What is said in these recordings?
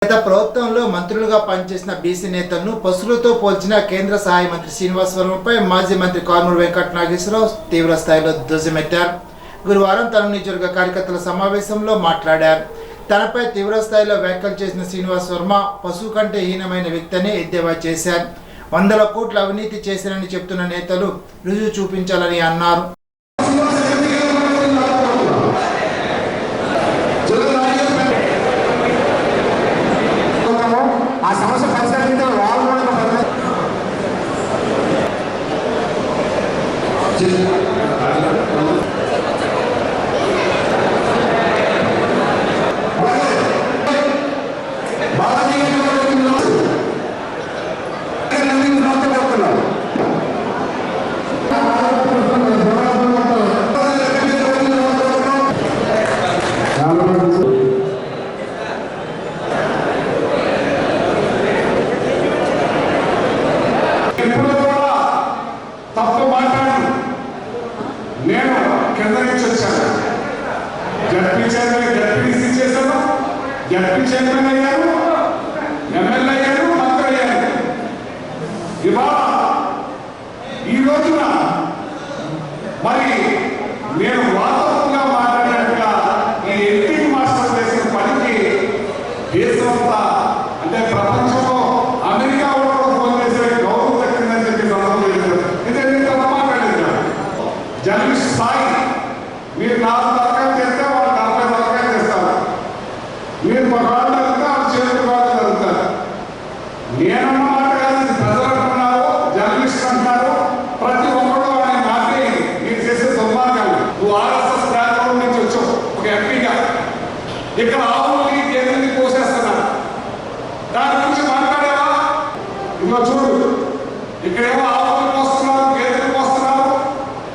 గత ప్రభుత్వంలో మంత్రులుగా పనిచేసిన బీసీ నేతలను పశువులతో పోల్చిన కేంద్ర సహాయ మంత్రి శ్రీనివాస్ వర్మపై మాజీ మంత్రి కారుమూరి వెంకట నాగేశ్వరరావు తీవ్ర స్థాయిలో ధ్వజమెత్తారు. గురువారం తన నియోజకవర్గ కార్యకర్తల సమావేశంలో మాట్లాడారు. తనపై తీవ్ర స్థాయిలో వ్యాఖ్యలు చేసిన శ్రీనివాస్ వర్మ పశువు కంటే హీనమైన వ్యక్తిని ఎద్దేవా చేశారు. 100 కోట్ల అవినీతి చేశారని చెప్తున్న నేతలు రుజువు చూపించాలని అన్నారు. ఈ రోజున మరి నేను వాస్తవంగా మాట్లాడినట్టుగా ఈ ఎంపీ మాస్టర్ చేసిన పనికి దేశమంతా అంటే ప్రపంచంలో అమెరికా కూడా ఫోన్ చేసే గౌరవం దక్కిందని చెప్పి సందర్భంగా మాట్లాడలేదు. జర్నలిస్ట్ స్థాయి మీరు 4 తరగతి చేస్తే వాళ్ళు 40 తరగతి చేస్తారు. మీరు మా వాళ్ళు చదువుతా వాళ్ళు చేతులు వాళ్ళు చదువుతారు. నేనన్న మాట కాదు, ప్రజలు అంటున్నారు, జర్నలిస్ట్ అంటున్నారు. ప్రతి ఒక్కరు అనే మాటే మీరు చేసే దుర్మార్గాలు. నువ్వు ఆర్ఎస్ఎస్ బ్యాక్గ్రౌండ్ నుంచి వచ్చావు ఒక ఎంపీగా. ఇక్కడ ఆవుల్ని గేదెల్ని పోసేస్తున్నారు. దాని గురించి మాట్లాడేవా? ఇదిగో చూడు, ఇక్కడేమో ఆవులు పోస్తున్నారు, గేదెలు పోస్తున్నారు.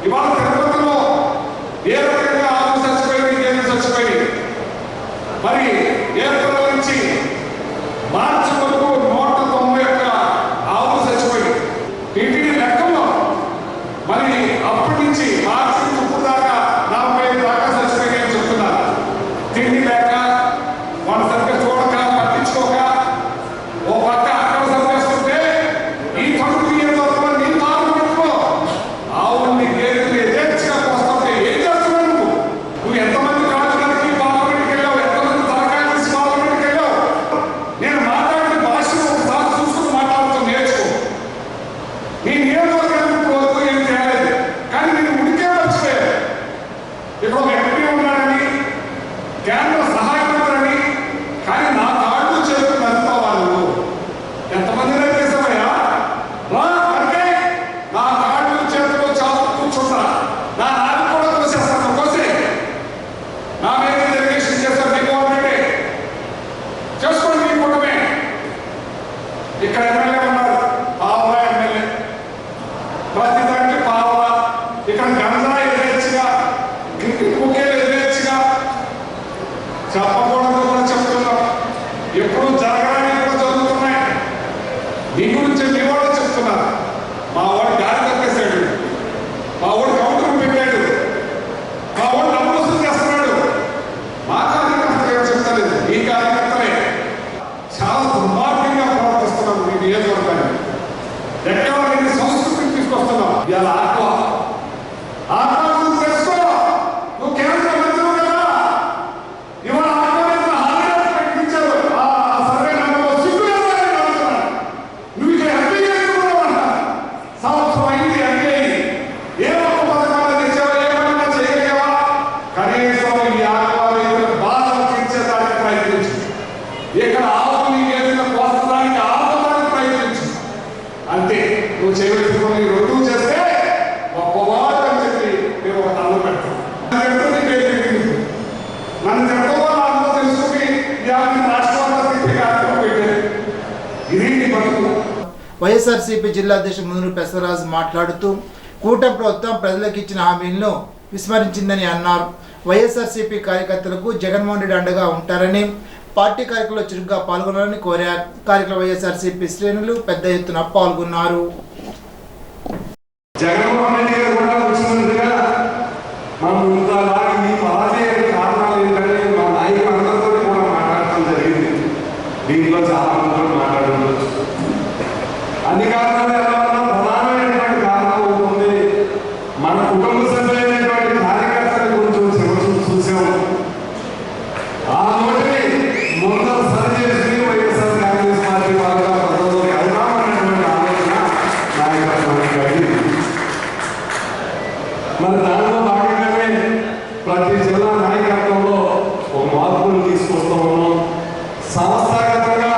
ఇవాళ తిరుపతిలో ఏ రకంగా ఆవులు చచ్చిపోయింది, గేదెలు చచ్చిపోయింది. మరి ఏప్రిల్ నుంచి మార్చి వరకు 191 ఆవులు చచ్చిపోయింది. టీటీడీ లెక్కల్లో మరి అప్పటి నుంచి మార్చి నుంచి ఇప్పుడు దాకా 45 దాకా చచ్చిపోయాయని చెప్తున్నారు. తిండి లేక వాళ్ళ సరిగ్గా చూడక పట్టించుకోక ఓ పక్క అక్కడ చంపేస్తుంటే ఈ కడుపు తీయడంలో నీ తాను పెట్టుకో ఆవుల్ని గేదెల్ని యథేచ్ఛగా పోస్తుంటే ఏం చేస్తున్నావు నువ్వు? నువ్వు ఎంతమంది రాజధానికి పార్లమెంట్కి వెళ్ళావు, ఎంతమంది తలకాయలు తీసి పార్లమెంట్కి వెళ్ళావు? నేను మాట్లాడిన భాషను ఒకసారి చూసుకుని మాట్లాడుతూ నేర్చుకో. నీ నియోజకవర్గానికి వరకు ఏం చేయలేదు, కానీ నేను ఉడికే మర్చిపోయాను. ఇక్కడ ఒక ఎంపీ ఉన్నాడని, కేంద్ర సహాయ మంత్రి అని, కానీ నా కాళ్ళు చేతులు నడుపుకోవాలి. ఎంతమంది చేసావయ్యా? అంటే నా కాళ్ళు చేతులు చాలు కూర్చుంటా, నా నాలుగు కూడా కోసేస్తాను. కోసే నా మీద డెలిగేషన్ చేస్తారు. మీ గవర్నమెంటే చేసుకోండి, మీ కుటుంబమే. ఇక్కడ ఎమ్మెల్యే ఉన్నారు, పావులా ఎమ్మెల్యే, ప్రతి దానికి పావులా. ఇక్కడ గంజా ఎదిరేచ్చుగా, కుక్కలు ఎదిరేచ్చుగా చెప్పకూడదు కూడా చెప్తున్నాం. ఎప్పుడు జరగడానికి కూడా జరుగుతున్నాయి. నీ గురించి మీ వాళ్ళు చెప్తున్నారు. మా వాడు గాడి తప్పేశాడు, మా వాడు కౌంటర్ పెట్టాడు, మా వాడు డబ్బులు వసూలు చేస్తున్నాడు. మా కార్యకర్తలు ఏం చెప్తలేదు, ఈ కార్యకర్తలే చాలా దుర్మార్గంగా ప్రవర్తిస్తున్నాం. మీ నియోజకవర్గాన్ని ఎక్కడ లేని సంస్కృతిని తీసుకొస్తున్నాం. ఇలా ఆత్మ తెలుసుకో. నువ్వు కేంద్ర మంత్రులు కదా, ఇవాళ హాజరు ప్రకటించారు. ఆ సర్వే నెంబర్లో సిగ్గు నువ్వు ఇక్కడ ఎంపీ చేసుకున్నావంట. సంవత్సరం అయింది ఎంపీ అయింది. ఏ ఒక్క పథకాలు తెచ్చావా, ఏమన్నా చేయగలిగావా? కనీసం ఈ ఆడవాళ్ళ బాధలు తీర్చేదానికి ప్రయత్నించు. ఇక్కడ ఆవుని గేదెలను పోస్తడానికి ఆపడానికి ప్రయత్నించు. అంతే నువ్వు చేయవలసుకుని రెండు చేస్తే గొప్పవాడు అని చెప్పి మేము ఒక తల్లు పెట్టాం. నన్ను తిట్టడం అందరూ తెలుసుకుని రాష్ట్రంలో పెట్టారు. ఇది నీ బతుకు. వైఎస్ఆర్సీపీ జిల్లా అధ్యక్షుడు మునురు పెసరాజు మాట్లాడుతూ కూటమి ప్రభుత్వం ప్రజలకు ఇచ్చిన హామీలను విస్మరించిందని అన్నారు. వైఎస్ఆర్సీపీ కార్యకర్తలకు జగన్మోహన్ రెడ్డి అండగా ఉంటారని, పార్టీ కార్యక్రమంలో చురుగ్గా పాల్గొనాలని కోరారు. కార్యక్రమంలో వైఎస్ఆర్సీపీ శ్రేణులు పెద్ద ఎత్తున పాల్గొన్నారు. జగన్మోహన్ రెడ్డి గారు కూడా వచ్చినందుగా మనం ఇంతలాగా కారణాలు ఏంటంటే మా నాయకులందరితో కూడా మాట్లాడటం జరిగింది. దీని దీంట్లో చాలా మంది మాట్లాడుకోవచ్చు. అధికారులు ఎలా ఉన్నా ప్రధానమైనటువంటి కారణం అవుతుంది మన కుటుంబ సభ్యులైనటువంటి కార్యకర్తల గురించి చూసాము. ఆ నోటిని ముందర సరి చేసి వైఎస్ఆర్ కాంగ్రెస్ పార్టీ వాళ్ళగా ప్రజల్లోకి వెళ్దామన్నటువంటి ఆలోచన నాయకత్వానికి కలిగింది. మరి దానిలో భాగంగానే ప్రతి జిల్లా నాయకత్వంలో ఒక మార్పులు తీసుకొస్తూ ఉన్నాం. సంస్థాగతంగా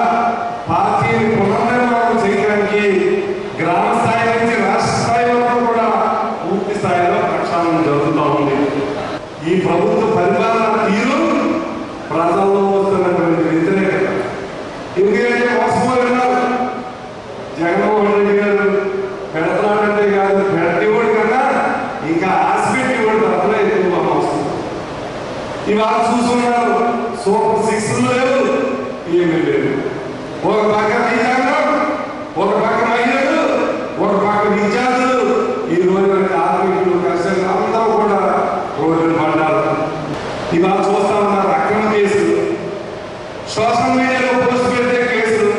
పార్టీని పునర్నిర్మాణం చేయడానికి గ్రామ స్థాయి నుంచి రాష్ట్ర స్థాయి వరకు కూడా పూర్తి స్థాయిలో ప్రక్షాళన జరుగుతూ ఉంది. ఈ ప్రభుత్వ పరిపాలన తీరు ప్రజల్లో వస్తున్నటువంటి వ్యతిరేకత. ఎందుకంటే మోసపోతున్నారు. జగన్మోహన్ రెడ్డి గారు పెడతానంటే కాదు, పెడతీవుడి కన్నా ఇంకా హాస్పిటల్ తరఫున ఎక్కువ మోసం. ఇవాళ చూస్తున్నారు, సూపర్ 6 లేవు, ఏమీ లేదు. ఒక పక్క రైతాంగం, ఒక పక్క మహిళలు, ఒక పక్క విద్యార్థులు, ఈ రోజు కార్మికులు కర్షకులు అందరూ కూడా రోడ్లు పడ్డారు. ఇవాళ చూస్తా ఉన్నారు అక్రమ కేసులు, సోషల్ మీడియాలో పోస్ట్ పెడితే కేసులు,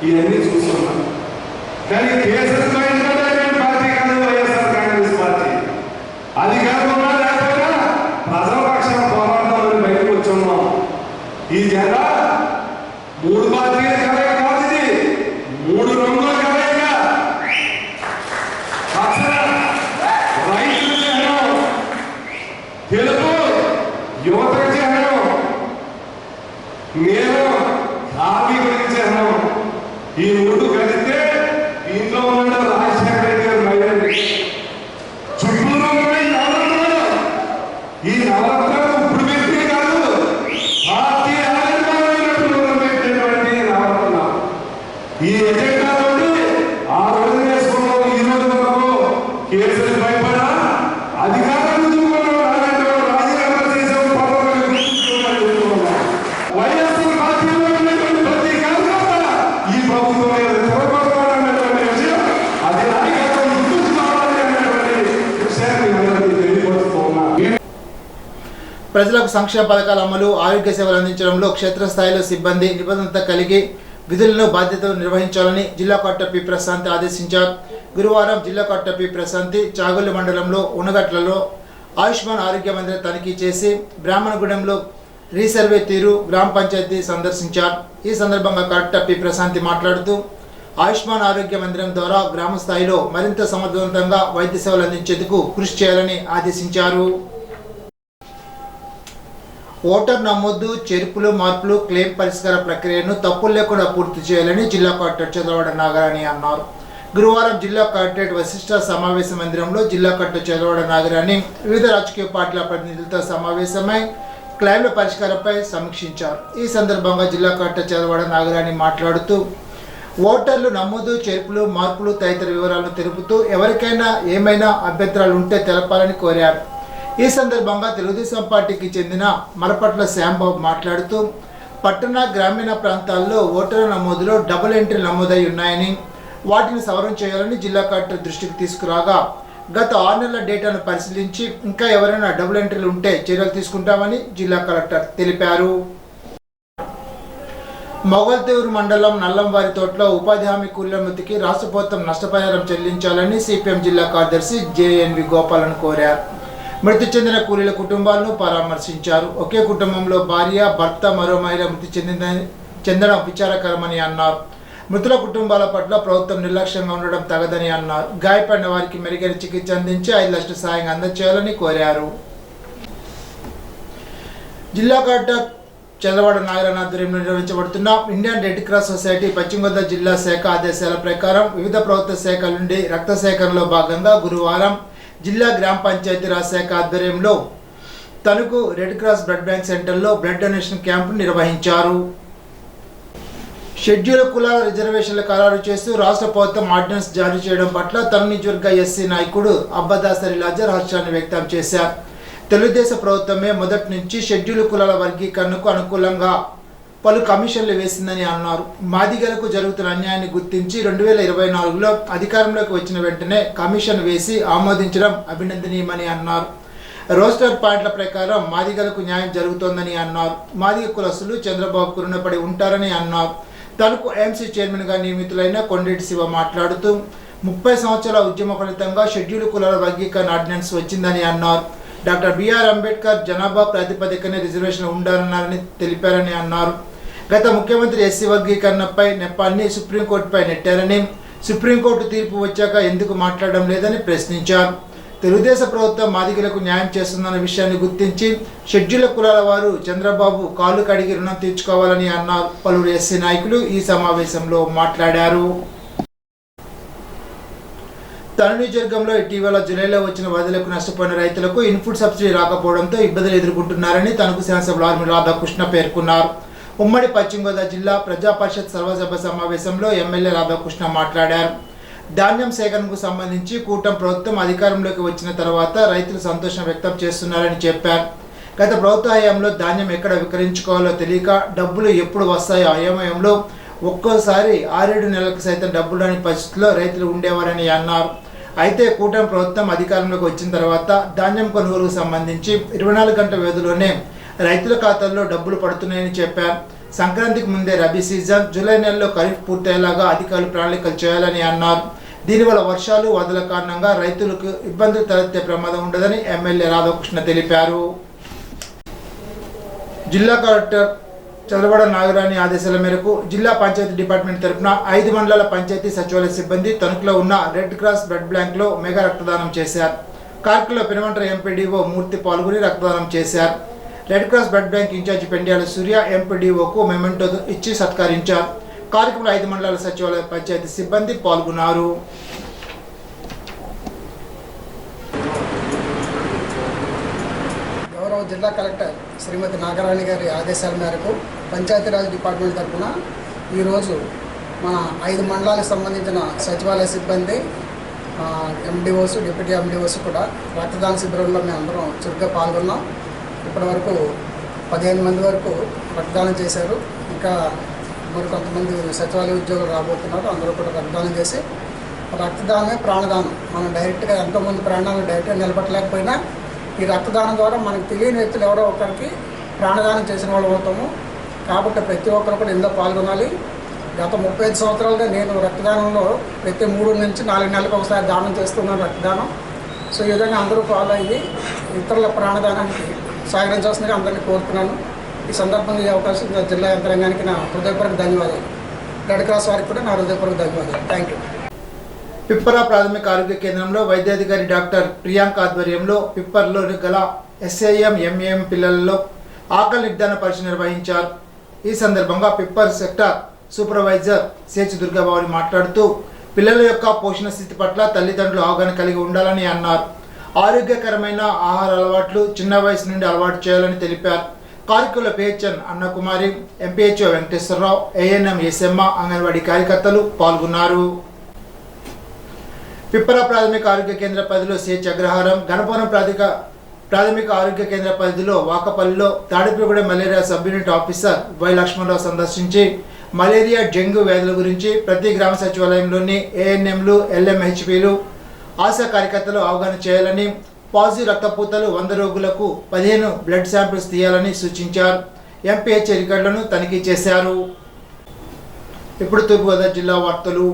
ఇవన్నీ చూస్తున్నాం. కానీ కేసులు బయటపడేటువంటి పార్టీ కాదు వైఎస్ఆర్ కాంగ్రెస్ పార్టీ. అధికారంలో లేకపోయినా ప్రజల పక్షాన పోరాడదామని బయటకు వచ్చున్నాం. ఈ జెండా 3 పార్టీల కలయిక కాదు, ఇది 3 రంగుల కలయిక. పచ్చన రైతుల చిహ్నం, తెలుపు యువత చిహ్నం, నేను కార్మికుల చిహ్నం. ఈ 3 కలిస్తే దీంట్లో ఉన్న రాజశేఖర రెడ్డి గారు మైనారిటీ చుట్టూరు నవరత్నాలు. ఈ నవరత్నాలు ఇప్పుడు వ్యక్తి కాదు, పార్టీ ఈ ఎజెండా నుండి ఆ రోజు వేసుకున్నాం. ఈ రోజు వరకు కేసులు భయపడా అధికారాలు రాజీనామా చేసాం. వైఎస్ఆర్ పార్టీలో ఉన్నటువంటి ప్రతి కార్యకర్త ఈ ప్రభుత్వం తిరగబడాలన్నటువంటి విషయం, అది నాయకత్వం గుర్తుంచుకోవాలి అన్నటువంటి విషయాన్ని అందరికీ తెలియపరుస్తూ ఉన్నా. ప్రజలకు సంక్షేమ పథకాల అమలు, ఆరోగ్య సేవలు అందించడంలో క్షేత్రస్థాయిలో సిబ్బంది నిబద్ధత కలిగి విధులను బాధ్యతలు నిర్వహించాలని జిల్లా కలెక్టర్ పి ప్రశాంత్ ఆదేశించారు. గురువారం జిల్లా కలెక్టర్ పి ప్రశాంత్ చాగొల్లు మండలంలో ఉనగట్లలో ఆయుష్మాన్ ఆరోగ్య మందిరం తనిఖీ చేసి బ్రాహ్మణగూడెంలో రీసర్వే తీరు గ్రామ పంచాయతీ సందర్శించారు. ఈ సందర్భంగా కలెక్టర్ పి ప్రశాంత్ మాట్లాడుతూ ఆయుష్మాన్ ఆరోగ్య మందిరం ద్వారా గ్రామ స్థాయిలో మరింత సమర్థవంతంగా వైద్య సేవలు అందించేందుకు కృషి చేయాలని ఆదేశించారు. ఓటర్ నమోదు, చేర్పులు, మార్పులు, క్లెయిమ్ పరిష్కార ప్రక్రియను తప్పులు లేకుండా పూర్తి చేయాలని జిల్లా కలెక్టర్ చంద్రవాడ నాగరాణి అన్నారు. గురువారం జిల్లా కలెక్టరేట్ వశిష్ఠ సమావేశ మందిరంలో జిల్లా కలెక్టర్ చంద్రవాడ నాగరాణి వివిధ రాజకీయ పార్టీల ప్రతినిధులతో సమావేశమై క్లెయిమ్ల పరిష్కారంపై సమీక్షించారు. ఈ సందర్భంగా జిల్లా కలెక్టర్ చంద్రవాడ నాగరాణి మాట్లాడుతూ ఓటర్లు నమోదు, చేర్పులు, మార్పులు తదితర వివరాలను తెలుపుతూ ఎవరికైనా ఏమైనా అభ్యంతరాలు ఉంటే తెలపాలని కోరారు. ఈ సందర్భంగా తెలుగుదేశం పార్టీకి చెందిన మరపట్ల శ్యాంబాబు మాట్లాడుతూ పట్టణ, గ్రామీణ ప్రాంతాల్లో ఓటర్ల నమోదులో డబుల్ ఎంట్రీ నమోదై ఉన్నాయని, వాటిని సవరణ చేయాలని జిల్లా కలెక్టర్ దృష్టికి తీసుకురాగా గత 6 నెలల డేటాను పరిశీలించి ఇంకా ఎవరైనా డబుల్ ఎంట్రీలు ఉంటే చర్యలు తీసుకుంటామని జిల్లా కలెక్టర్ తెలిపారు. మొగల్తూరు మండలం నల్లంవారి తోటలో ఉపాధి హామీ కూలీల మృతికి రాష్ట్ర ప్రభుత్వం నష్టపరిహారం చెల్లించాలని సిపిఎం జిల్లా కార్యదర్శి జేఎన్వి గోపాలను కోరారు. మృతి చెందిన కూలీల కుటుంబాలను పరామర్శించారు. ఒకే కుటుంబంలో భార్య, భర్త, మరో మహిళ మృతి చెందడం విచారకరమని అన్నారు. మృతుల కుటుంబాల పట్ల ప్రభుత్వం నిర్లక్ష్యంగా ఉండడం తగదని అన్నారు. గాయపడిన వారికి మెరుగైన చికిత్స అందించి 5 లక్షల సాయం అందజేయాలని కోరారు. జిల్లా కలెక్టర్ చంద్రవాడ నాగరాణి ఆధ్వర్యంలో నిర్వహించబడుతున్న ఇండియన్ రెడ్ క్రాస్ సొసైటీ పశ్చిమ గోదావరి జిల్లా శాఖ ఆదేశాల ప్రకారం వివిధ ప్రభుత్వ శాఖల నుండి రక్త సేకరణలో భాగంగా గురువారం జిల్లా గ్రామ పంచాయతీరాజ్ శాఖ ఆధ్వర్యంలో Tanuku red cross blood bank సెంటర్లో బ్లడ్ డొనేషన్ క్యాంపు నిర్వహించారు. షెడ్యూల్ కులాల రిజర్వేషన్లు ఖరారు చేస్తూ రాష్ట్ర ప్రభుత్వం ఆర్డినెన్స్ జారీ చేయడం పట్ల తణుకు నియోజకవర్గ ఎస్సీ నాయకుడు అబ్బదాసరి లాజర్ హర్షాన్ని వ్యక్తం చేశారు. తెలుగుదేశం ప్రభుత్వమే మొదటి నుంచి షెడ్యూల్ కులాల వర్గీకరణకు అనుకూలంగా పలు కమిషన్లు వేసిందని అన్నారు. మాదిగలకు జరుగుతున్న అన్యాయాన్ని గుర్తించి 2024లో అధికారంలోకి వచ్చిన వెంటనే కమిషన్ వేసి ఆమోదించడం అభినందనీయమని అన్నారు. రోస్టర్ పాయింట్ల ప్రకారం మాదిగలకు న్యాయం జరుగుతోందని అన్నారు. మాదిగ కులస్తులు చంద్రబాబుకు రుణపడి ఉంటారని అన్నారు. తనకు ఎంసీ చైర్మన్గా నియమితులైన కొండేటి శివ మాట్లాడుతూ 30 సంవత్సరాల ఉద్యమ ఫలితంగా షెడ్యూల్ కులాల వర్గీకరణ ఆర్డినెన్స్ వచ్చిందని అన్నారు. డాక్టర్ బిఆర్ అంబేద్కర్ జనాభా ప్రాతిపదికనే రిజర్వేషన్ ఉండాలన్నారని తెలిపారని అన్నారు. గత ముఖ్యమంత్రి ఎస్సీ వర్గీకరణపై నెపాన్ని సుప్రీంకోర్టుపై నెట్టారని, సుప్రీంకోర్టు తీర్పు వచ్చాక ఎందుకు మాట్లాడడం లేదని ప్రశ్నించారు. తెలుగుదేశం ప్రభుత్వం మాదిగలకు న్యాయం చేస్తుందన్న విషయాన్ని గుర్తించి షెడ్యూల్ కులాల వారు చంద్రబాబు కాళ్ళు కడిగి రుణం తీర్చుకోవాలని అన్నారు. పలువురు ఎస్సీ నాయకులు ఈ సమావేశంలో మాట్లాడారు. తన నియోజకవర్గంలో ఇటీవల జూలైలో వచ్చిన వరదలకు నష్టపోయిన రైతులకు ఇన్పుట్ సబ్సిడీ రాకపోవడంతో ఇబ్బందులు ఎదుర్కొంటున్నారని తనకు శాసనసభ్యులు ఆర్మీ రాధాకృష్ణ పేర్కొన్నారు. ఉమ్మడి పశ్చిమ గోదావరి జిల్లా ప్రజా పరిషత్ సర్వసభ సమావేశంలో ఎమ్మెల్యే రాధాకృష్ణ మాట్లాడారు. ధాన్యం సేకరణకు సంబంధించి కూటమి ప్రభుత్వం అధికారంలోకి వచ్చిన తర్వాత రైతులు సంతోషం వ్యక్తం చేస్తున్నారని చెప్పారు. గత ప్రభుత్వ హయాంలో ధాన్యం ఎక్కడ విక్రయించుకోవాలో తెలియక డబ్బులు ఎప్పుడు వస్తాయో అయోమయంలో ఒక్కోసారి 6-7 నెలలకు సైతం డబ్బులు రాని పరిస్థితుల్లో రైతులు ఉండేవారని అన్నారు. అయితే కూటమి ప్రభుత్వం అధికారంలోకి వచ్చిన తర్వాత ధాన్యం కొనుగోలుకు సంబంధించి 24 గంటల వ్యవధిలోనే రైతుల ఖాతాల్లో డబ్బులు పడుతున్నాయని చెప్పారు. సంక్రాంతికి ముందే రబీ సీజన్, జూలై నెలలో ఖరీఫ్ పూర్తయ్యేలాగా అధికారులు ప్రణాళికలు చేయాలని అన్నారు. దీనివల్ల వర్షాలు వరదల కారణంగా రైతులకు ఇబ్బందులు తలెత్తే ప్రమాదం ఉండదని ఎమ్మెల్యే రాధాకృష్ణ తెలిపారు. జిల్లా కలెక్టర్ చదవడ నాగరాణి ఆదేశాల మేరకు జిల్లా పంచాయతీ డిపార్ట్మెంట్ తరఫున 5 మండలాల పంచాయతీ సచివాలయ సిబ్బంది తణుకులో ఉన్న రెడ్ క్రాస్ బ్లడ్ బ్యాంక్లో మెగా రక్తదానం చేశారు. కార్యక్రమంలో పెనుమంట్ర ఎంపీడీఓ మూర్తి పాల్గొని రక్తదానం చేశారు. Red cross blood bank incharge Pendyala Surya ఎంపీడీఓకు మెమెంటో ఇచ్చి సత్కరించారు. కార్యక్రమంలో 5 మండలాల సచివాలయ పంచాయతీ సిబ్బంది పాల్గొన్నారు. గౌరవ జిల్లా కలెక్టర్ శ్రీమతి నాగరాణి గారి ఆదేశాల మేరకు పంచాయతీరాజ్ డిపార్ట్మెంట్ తరఫున ఈరోజు మన 5 మండలాలకు సంబంధించిన సచివాలయ సిబ్బంది, ఎండిఓస్, డిప్యూటీ ఎండిఓస్ కూడా రక్తదాన శిబిరంలో మేము అందరం చురుగ్గా పాల్గొన్నాం. ఇప్పటివరకు 15 మంది వరకు రక్తదానం చేశారు. ఇంకా మరి కొంతమంది సచివాలయ ఉద్యోగులు రాబోతున్నారు. అందరూ కూడా రక్తదానం చేసి, రక్తదానమే ప్రాణదానం. మనం డైరెక్ట్గా ఎంతోమంది ప్రాణాలను డైరెక్ట్గా నిలబట్టలేకపోయినా ఈ రక్తదానం ద్వారా మనకు తెలియని వ్యక్తులు ఎవరో ఒకరికి ప్రాణదానం చేసిన వాళ్ళు అవుతాము. కాబట్టి ప్రతి ఒక్కరు కూడా ఇందులో పాల్గొనాలి. గత 35 సంవత్సరాలుగా నేను రక్తదానంలో ప్రతి 3 నుంచి 4 నెలలకు ఒకసారి దానం చేస్తున్నాను రక్తదానం. సో ఈ విధంగా అందరూ ఫాలో అయ్యి ఇతరుల ప్రాణదానానికి సహకరించాల్సిందిగా అందరినీ కోరుతున్నాను. ఈ సందర్భంగా ఈ అవకాశం జిల్లా యంత్రాంగానికి నా హృదయపూర్వక ధన్యవాదాలు. రెడ్ క్రాస్ వారికి కూడా నా హృదయపూర్వక ధన్యవాదాలు. Thank you. పిప్పరా ప్రాథమిక ఆరోగ్య కేంద్రంలో వైద్యాధికారి డాక్టర్ ప్రియాంక ఆధ్వర్యంలో పిప్పర్లో గల ఎస్ఐఎం ఎంఏఎం పిల్లలలో ఆకలి నిర్ధారణ పరీక్ష నిర్వహించారు. ఈ సందర్భంగా పిప్పర్ సెక్టార్ సూపర్వైజర్ సేచి దుర్గాబాబు మాట్లాడుతూ పిల్లల యొక్క పోషణ స్థితి పట్ల తల్లిదండ్రులు అవగాహన కలిగి ఉండాలని అన్నారు. ఆరోగ్యకరమైన ఆహార అలవాట్లు చిన్న వయసు నుండి అలవాటు చేయాలని తెలిపారు. కార్యక్రమంలో PHN Annakumari, MPHO Venkateswararao, ANM ఎస్ఎమ్మ, అంగన్వాడీ కార్యకర్తలు పాల్గొన్నారు. పిప్పరా ప్రాథమిక ఆరోగ్య కేంద్ర పరిధిలో సిహెచ్ అగ్రహారం, గణపురం ప్రాథమిక ఆరోగ్య కేంద్ర పరిధిలో వాకపల్లిలో Tadipigudem malaria sub unit officer Y Lakshmanarao సందర్శించి మలేరియా, డెంగ్యూ వ్యాధుల గురించి ప్రతి గ్రామ సచివాలయంలోని ఏఎన్ఎంలు, ఎల్ఎంహెచ్పీలు, ఆశా కార్యకర్తలు అవగాహన చేయాలని, పాజిటివ్ రక్తపూతలు 100 రోగులకు 15 బ్లడ్ శాంపిల్స్ తీయాలని సూచించారు. ఎంపీహెచ్ రికార్డులను తనిఖీ చేశారు. ఇప్పుడు తూర్పుగోదావరి జిల్లా వార్తలు.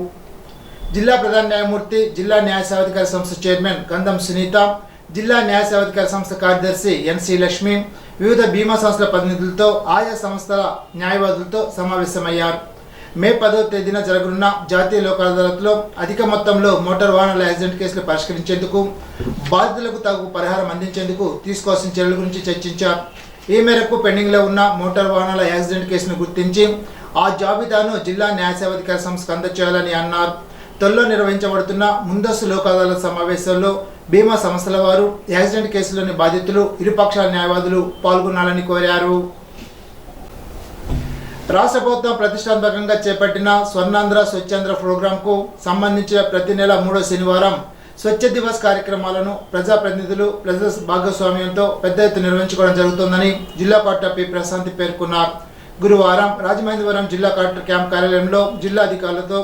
జిల్లా ప్రధాన న్యాయమూర్తి, జిల్లా న్యాయ సేవాధికార సంస్థ చైర్మన్ గంధం సునీత, జిల్లా న్యాయ సేవాధికార సంస్థ కార్యదర్శి ఎన్సి లక్ష్మి వివిధ బీమా సంస్థల ప్రతినిధులతో, ఆయా సంస్థల న్యాయవాదులతో సమావేశమయ్యారు. మే 10వ తేదీన జరగనున్న జాతీయ లోక్ అదాలత్లో అధిక మొత్తంలో మోటార్ వాహనాల యాక్సిడెంట్ కేసులు పరిష్కరించేందుకు, బాధితులకు తగు పరిహారం అందించేందుకు తీసుకోవాల్సిన చర్యల గురించి చర్చించారు. ఈ మేరకు పెండింగ్లో ఉన్న మోటార్ వాహనాల యాక్సిడెంట్ కేసును గుర్తించి ఆ జాబితాను జిల్లా న్యాయ సేవాధికార సంస్థకు అందజేయాలని అన్నారు. త్వరలో నిర్వహించబడుతున్న ముందస్తు లోక్ అదాలత్ సమావేశంలో బీమా సంస్థల వారు, యాక్సిడెంట్ కేసులోని బాధితులు, ఇరుపక్షాల న్యాయవాదులు పాల్గొనాలని కోరారు. రాష్ట్ర ప్రభుత్వం ప్రతిష్టాత్మకంగా చేపట్టిన స్వర్ణాంధ్ర స్వచ్ఛాంధ్ర ప్రోగ్రాంకు సంబంధించిన ప్రతి నెల 3వ శనివారం స్వచ్ఛ దివస్ కార్యక్రమాలను ప్రజాప్రతినిధులు, ప్రజల భాగస్వామ్యంతో పెద్ద ఎత్తున నిర్వహించుకోవడం జరుగుతుందని జిల్లా కలెక్టర్ పి ప్రశాంతి పేర్కొన్నారు. గురువారం రాజమహేంద్రవరం జిల్లా కలెక్టర్ క్యాంప్ కార్యాలయంలో జిల్లా అధికారులతో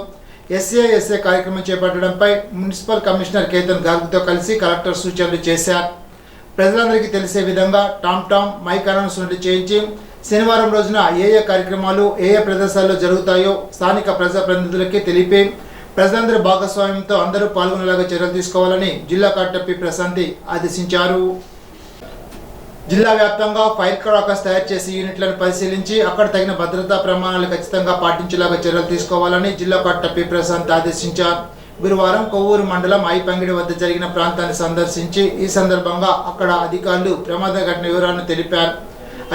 ఎస్ఏ కార్యక్రమం చేపట్టడంపై మున్సిపల్ కమిషనర్ కేతన్ గార్గ్తో కలిసి కలెక్టర్ సూచనలు చేశారు. ప్రజలందరికీ తెలిసే విధంగా టామ్ మైక్ అనౌన్స్మెంట్ చేయించి శనివారం రోజున ఏ కార్యక్రమాలు ఏ ప్రదేశాల్లో జరుగుతాయో స్థానిక ప్రజాప్రతినిధులకి తెలిపి ప్రజలందరి భాగస్వామ్యంతో అందరూ పాల్గొనేలాగా చర్యలు తీసుకోవాలని జిల్లా కలెక్టర్ ప్రశాంతి ఆదేశించారు. జిల్లా వ్యాప్తంగా ఫైర్ క్రాకర్స్ తయారు చేసి యూనిట్లను పరిశీలించి అక్కడ తగిన భద్రతా ప్రమాణాలు ఖచ్చితంగా పాటించేలాగా చర్యలు తీసుకోవాలని జిల్లా కలెక్టర్ ప్రశాంతి ఆదేశించారు. గురువారం కొవ్వూరు మండలం ఐపంగిడి వద్ద జరిగిన ప్రాంతాన్ని సందర్శించి ఈ సందర్భంగా అక్కడ అధికారులు ప్రమాద ఘటన వివరాలను తెలిపారు.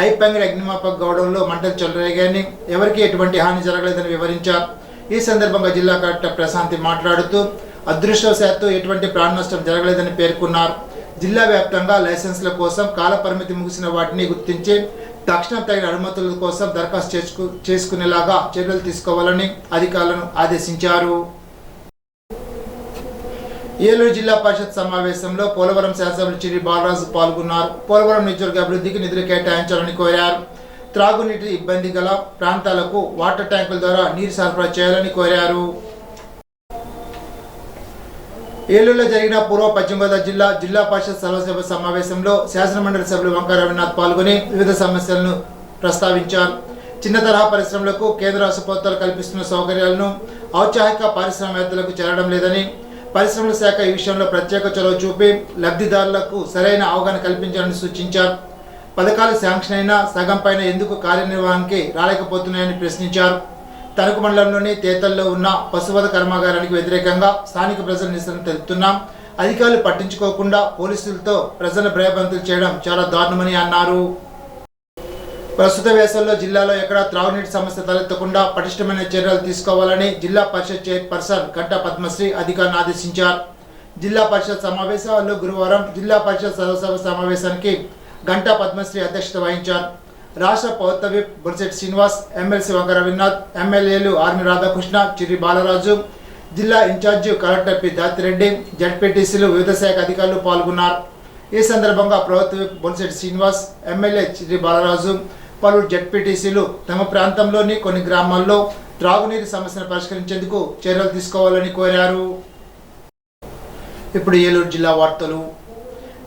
ఐపంగిడి అగ్నిమాపక గౌడంలో మంటలు చెలరేగాయని ఎవరికీ ఎటువంటి హాని జరగలేదని వివరించారు. ఈ సందర్భంగా జిల్లా కలెక్టర్ ప్రశాంతి మాట్లాడుతూ అదృష్టవశాత్తు ఎటువంటి ప్రాణ నష్టం జరగలేదని పేర్కొన్నారు. జిల్లా వ్యాప్తంగా లైసెన్స్ల కోసం కాల పరిమితి ముగిసిన వాటిని గుర్తించి తక్షణం తగిన అనుమతుల కోసం దరఖాస్తు చేసుకునేలాగా చర్యలు తీసుకోవాలని అధికారులను ఆదేశించారు. ఏలూరు జిల్లా పరిషత్ సమావేశంలో పోలవరం శాసనసభ్యులు చిరి బాలరాజు పాల్గొన్నారు. పోలవరం నియోజకవర్గ అభివృద్ధికి నిధులు కేటాయించాలని కోరారు. త్రాగునీటి ఇబ్బంది గల ప్రాంతాలకు వాటర్ ట్యాంకుల ద్వారా నీరు సరఫరా చేయాలని కోరారు. ఏలూరులో జరిగిన పూర్వ పశ్చిమ గోదావరి జిల్లా పరిషత్ సర్వసభ సమావేశంలో శాసనమండలి సభ్యులు వంక రవినాథ్ పాల్గొని వివిధ సమస్యలను ప్రస్తావించారు. చిన్న తరహా పరిశ్రమలకు కేంద్ర రాష్ట్ర ప్రభుత్వాలు కల్పిస్తున్న సౌకర్యాలను ఔత్సాహిక పారిశ్రామికవేత్తలకు చేరడం లేదని, పరిశ్రమల శాఖ ఈ విషయంలో ప్రత్యేక చొరవ చూపి లబ్ధిదారులకు సరైన అవగాహన కల్పించాలని సూచించారు. పథకాలు శాంక్షన్ అయినా సగం పైన ఎందుకు కార్యనిర్వహణకి రాలేకపోతున్నాయని ప్రశ్నించారు. తణుకు మండలంలోని తేతల్లో ఉన్న పశువధ కర్మాగారానికి వ్యతిరేకంగా స్థానిక ప్రజలు నిరసన తెలుపుతున్నాం. అధికారులు పట్టించుకోకుండా పోలీసులతో ప్రజలను భయభ్రాంతులు చేయడం చాలా దారుణమని అన్నారు. ప్రస్తుత వేసవిలో జిల్లాలో ఎక్కడా త్రాగునీటి సమస్య తలెత్తకుండా పటిష్టమైన చర్యలు తీసుకోవాలని జిల్లా పరిషత్ చైర్పర్సన్ గంటా పద్మశ్రీ అధికారులను ఆదేశించారు. జిల్లా పరిషత్ సమావేశాల్లో గురువారం జిల్లా పరిషత్ సర్వసభ సమావేశానికి గంటా పద్మశ్రీ అధ్యక్షత వహించారు. రాష్ట్ర ప్రభుత్వ విప్ బొలిశెట్టి శ్రీనివాస్, ఎమ్మెల్సీ వంక రవినాథ్, ఎమ్మెల్యేలు ఆర్మి రాధాకృష్ణ, చిరి బాలరాజు, జిల్లా ఇన్ఛార్జి కలెక్టర్ పి దాతిరెడ్డి, జడ్పీటీసీలు, వివిధ శాఖ అధికారులు పాల్గొన్నారు. ఈ సందర్భంగా ప్రభుత్వ విప్ బొలిశెట్టి శ్రీనివాస్, ఎమ్మెల్యే చిరి బాలరాజు, పలువురు జడ్పీటీసీలు తమ ప్రాంతంలోని కొన్ని గ్రామాల్లో త్రాగునీటి సమస్యను పరిష్కరించేందుకు చర్యలు తీసుకోవాలని కోరారు. ఇప్పుడు ఏలూరు జిల్లా వార్తలు.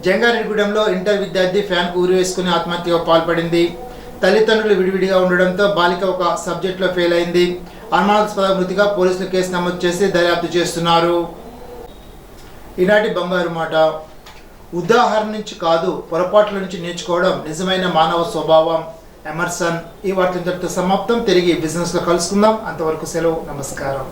జంగారెడ్డిగూడెంలో ఇంటర్ విద్యార్థి ఫ్యాన్కు ఊరి వేసుకుని ఆత్మహత్యకు పాల్పడింది. తల్లిదండ్రులు విడివిడిగా ఉండడంతో బాలిక ఒక సబ్జెక్టులో ఫెయిల్ అయింది. అనుమానాస్పద మృతిగా పోలీసులు కేసు నమోదు చేసి దర్యాప్తు చేస్తున్నారు. ఈనాటి బంగారు మాట: ఉదాహరణ నుంచి కాదు, పొరపాట్ల నుంచి నేర్చుకోవడం నిజమైన మానవ స్వభావం. ఎమర్సన్. ఈ వార్తలతో సమాప్తం. తిరిగి బిజినెస్లో కలుసుకుందాం. అంతవరకు సెలవు. నమస్కారం.